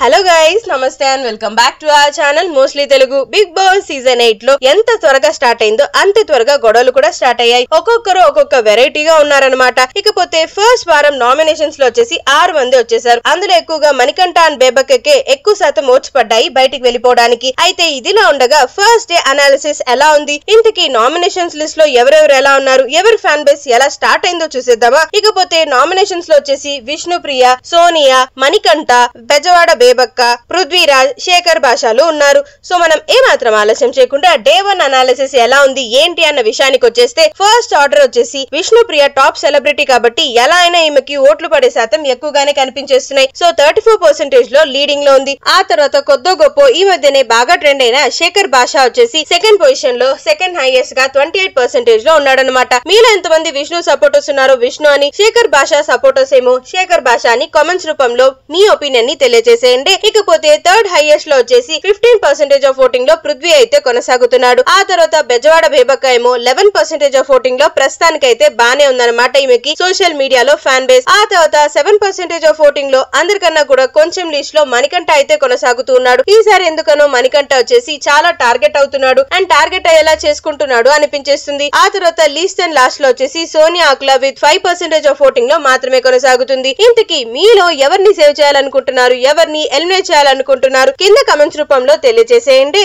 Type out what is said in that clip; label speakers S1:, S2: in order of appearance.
S1: Hello guys, namaste and welcome back to our channel mostly Telugu. Big boss season 8 లో ఎంత త్వరగా start అయిందో అంతే త్వరగా గొడవలు కూడా స్టార్ట్ అయ్యాయి. ఒక్కొక్కరు ఒక్కొక్క వెరైటీగా ఉన్నారనమాట. ఇకపోతే ఫస్ట్ వారం నామినేషన్స్ లో వచ్చేసి 6 మంది వచ్చేసారు. అందులో ఎక్కువగా మణికంఠ అండ్ బేబక్కకే ఎక్కువ శాతం ఓట్స్ పడ్డాయి బయటికి వెళ్ళిపోవడానికి. అయితే ఇదిలా ఉండగా ఫస్ట్ డే అనాలిసిస్ ఎలా ఉంది, ఇంతకీ నామినేషన్స్ లిస్ట్ లో ఎవరెవరు ఎలా ఉన్నారు, ఎవరి ఫ్యాన్ బేస్ ఎలా స్టార్ట్ అయిందో చూసేద్దామా. ఇకపోతే నామినేషన్స్ లో వచ్చేసి విష్ణుప్రియ, సోనియా, మణికంఠ, బెజవాడ బేబక్క, పృథ్వీరాజ్, శేఖర్ భాషలు ఉన్నారు. సో మనం ఏమాత్రం ఆలస్యం చేయకుండా డే 1 అనాలిసిస్ ఎలా ఉంది ఏంటి అన్న విషయానికి వచ్చేస్తే ఫస్ట్ ఆర్డర్ వచ్చేసి విష్ణుప్రియ టాప్ సెలబ్రిటీ కాబట్టి ఎలా అయినా ఈమెకి ఓట్లు పడే శాతం ఎక్కువగానే కనిపించేస్తున్నాయి. సో 34% లో లీడింగ్ లో ఉంది. ఆ తర్వాత కొద్దో గొప్ప ఈ మధ్యనే బాగా ట్రెండ్ అయిన శేఖర్ భాష వచ్చేసి సెకండ్ పొజిషన్ లో సెకండ్ హైయెస్ట్ గా 28% లో ఉన్నాడనమాట. మీలో ఎంతమంది విష్ణు సపోర్టర్స్ ఉన్నారో విష్ణు అని, శేఖర్ భాష సపోర్టర్స్ ఏమో శేఖర్ భాష అని కామెంట్స్ రూపంలో మీ ఒపీనియన్ ని తెలియజేసేయండి. ఇకపోతే థర్డ్ హైయెస్ట్ లో వచ్చేసి 15% ఆఫ్ ఓటింగ్ లో పృథ్వీ అయితే కొనసాగుతున్నాడు. ఆ తర్వాత బెజవాడ బేబక్క ఏమో 11% ఆఫ్ ఓటింగ్ లో ప్రస్తుతానికైతే బానే ఉందన్నమాట ఈమెకి సోషల్ మీడియాలో ఫ్యాన్ బేస్. ఆ తర్వాత 7% ఆఫ్ ఓటింగ్ లో అందరికన్నా కూడా కొంచెం లీస్ట్ లో మణికంఠ అయితే కొనసాగుతూ ఉన్నాడు. ఈసారి ఎందుకనో మణికంఠ వచ్చేసి చాలా టార్గెట్ అవుతున్నాడు అండ్ టార్గెట్ అయ్యేలా చేసుకుంటున్నాడు అనిపించేస్తుంది. ఆ తర్వాత లీస్ట్ అండ్ లాస్ట్ లో వచ్చేసి సోనియా అక్లా విత్ 5% ఆఫ్ ఓటింగ్ లో మాత్రమే కొనసాగుతుంది. ఇంతకీ మీలో ఎవరిని సేవ్ చేయాలనుకుంటున్నారు, ఎవరిని ఎలిమినేట్ చేయాలనుకుంటున్నారు కింద కమెంట్స్ రూపంలో తెలియజేసేయండి.